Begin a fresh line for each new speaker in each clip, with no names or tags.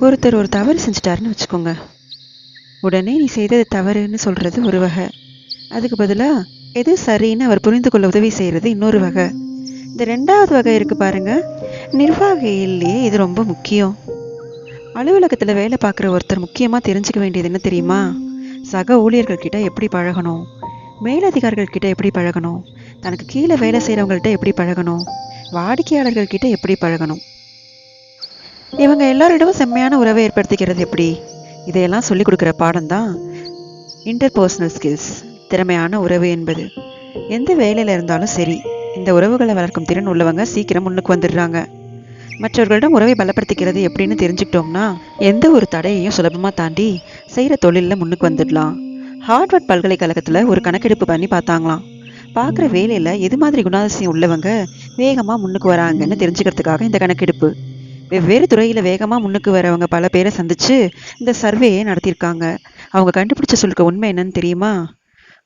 ஒருத்தர் ஒரு தவறு செஞ்சிட்டாருன்னு வச்சுக்கோங்க. உடனே நீ செய்தது தவறுன்னு சொல்கிறது ஒரு வகை. அதுக்கு பதிலாக எது சரின்னு அவர் புரிந்து கொள்ள உதவி செய்கிறது இன்னொரு வகை. இந்த ரெண்டாவது வகை இருக்குது பாருங்க, நிர்வாகியிலேயே இது ரொம்ப முக்கியம். அலுவலகத்தில் வேலை பார்க்குற ஒருத்தர் முக்கியமாக தெரிஞ்சுக்க வேண்டியது என்ன தெரியுமா? சக ஊழியர்கள்கிட்ட எப்படி பழகணும், மேலதிகாரிகள்கிட்ட எப்படி பழகணும், தனக்கு கீழே வேலை செய்கிறவங்கள்ட்ட எப்படி பழகணும், வாடிக்கையாளர்கள்கிட்ட எப்படி பழகணும், இவங்க எல்லாரிடமும் செம்மையான உறவை ஏற்படுத்திக்கிறது எப்படி, இதையெல்லாம் சொல்லிக் கொடுக்குற பாடம் தான் இன்டர்பர்சனல் ஸ்கில்ஸ், திறமையான உறவு என்பது. எந்த வேலையில் இருந்தாலும் சரி, இந்த உறவுகளை வளர்க்கும் திறன் உள்ளவங்க சீக்கிரம் முன்னுக்கு வந்துடுறாங்க. மற்றவர்களிடம் உறவை பலப்படுத்திக்கிறது எப்படின்னு தெரிஞ்சுக்கிட்டோம்னா எந்த ஒரு தடையையும் சுலபமாக தாண்டி செய்கிற தொழிலில் முன்னுக்கு வந்துடலாம். ஹார்வர்ட் பல்கலைக்கழகத்தில் ஒரு கணக்கெடுப்பு பண்ணி பார்த்தாங்களாம். பார்க்குற வேலையில் எது மாதிரி குணாதிசயம் உள்ளவங்க வேகமாக முன்னுக்கு வராங்கன்னு தெரிஞ்சுக்கிறதுக்காக இந்த கணக்கெடுப்பு. வெவ்வேறு துறையில் வேகமாக முன்னுக்கு வரவங்க பல பேரை சந்திச்சு இந்த சர்வேயை நடத்தியிருக்காங்க. அவங்க கண்டுபிடிச்ச சொல்லுக்க உண்மை என்னன்னு தெரியுமா?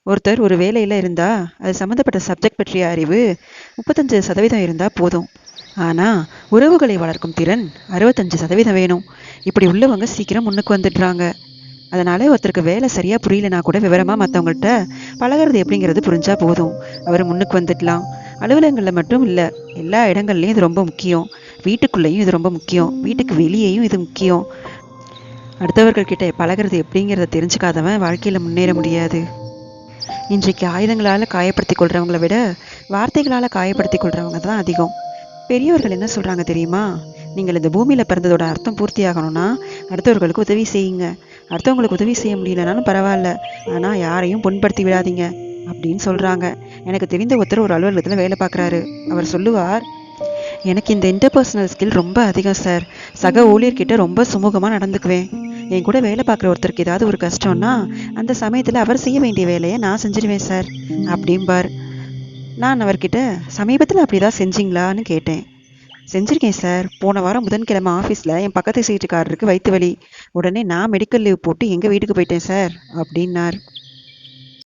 ஒருத்தர் ஒரு வேலையில் இருந்தால் அது சம்மந்தப்பட்ட சப்ஜெக்ட் பற்றிய அறிவு 35% இருந்தால் போதும். ஆனால் உறவுகளை வளர்க்கும் திறன் 65% வேணும். இப்படி உள்ளவங்க சீக்கிரம் முன்னுக்கு வந்துடுறாங்க. அதனால் ஒருத்தருக்கு வேலை சரியாக புரியலனா கூட விவரமாக மற்றவங்கள்ட்ட பழகிறது எப்படிங்கிறது புரிஞ்சா போதும், அவர் முன்னுக்கு வந்துடலாம். அலுவலகங்களில் மட்டும் இல்லை, எல்லா இடங்கள்லையும் இது ரொம்ப முக்கியம். வீட்டுக்குள்ளேயும் இது ரொம்ப முக்கியம், வீட்டுக்கு வெளியேயும் இது முக்கியம். அடுத்தவர்கள்கிட்ட பழகிறது எப்படிங்கிறத தெரிஞ்சுக்காதவன் வாழ்க்கையில் முன்னேற முடியாது. இன்றைக்கு ஆயுதங்களால் காயப்படுத்தி கொள்கிறவங்களை விட வார்த்தைகளால் காயப்படுத்தி கொள்கிறவங்க தான் அதிகம். பெரியவர்கள் என்ன சொல்கிறாங்க தெரியுமா? நீங்கள் இந்த பூமியில் பிறந்ததோட அர்த்தம் பூர்த்தி ஆகணும்னா அடுத்தவர்களுக்கு உதவி செய்யுங்க. அடுத்தவங்களுக்கு உதவி செய்ய முடியலனாலும் பரவாயில்ல, ஆனால் யாரையும் புண்படுத்தி விடாதீங்க அப்படின்னு சொல்கிறாங்க. எனக்கு தெரிந்த ஒருத்தர் ஒரு அலுவலகத்தில் வேலை பார்க்குறாரு. அவர் சொல்லுவார், எனக்கு இந்த இன்டர்பர்சனல் ஸ்கில் ரொம்ப அதிகம் சார். சக ஊழியர்கிட்ட ரொம்ப சுமூகமாக நடந்துக்குவேன். என் கூட வேலை பார்க்குற ஒருத்தருக்கு ஏதாவது ஒரு கஷ்டம்னா அந்த சமயத்தில் அவர் செய்ய வேண்டிய வேலையை நான் செஞ்சிடுவேன் சார் அப்படிம்பார். நான் அவர்கிட்ட சமீபத்தில் அப்படி தான் செஞ்சிங்களான்னு கேட்டேன். செஞ்சுருக்கேன் சார். போன வாரம் புதன்கிழமை ஆஃபீஸில் என் பக்கத்து சீட்டுக்காரருக்கு வயிற்று வலி. உடனே நான் மெடிக்கல் லீவ் போட்டு எங்கள் வீட்டுக்கு போயிட்டேன் சார் அப்படின்னார்.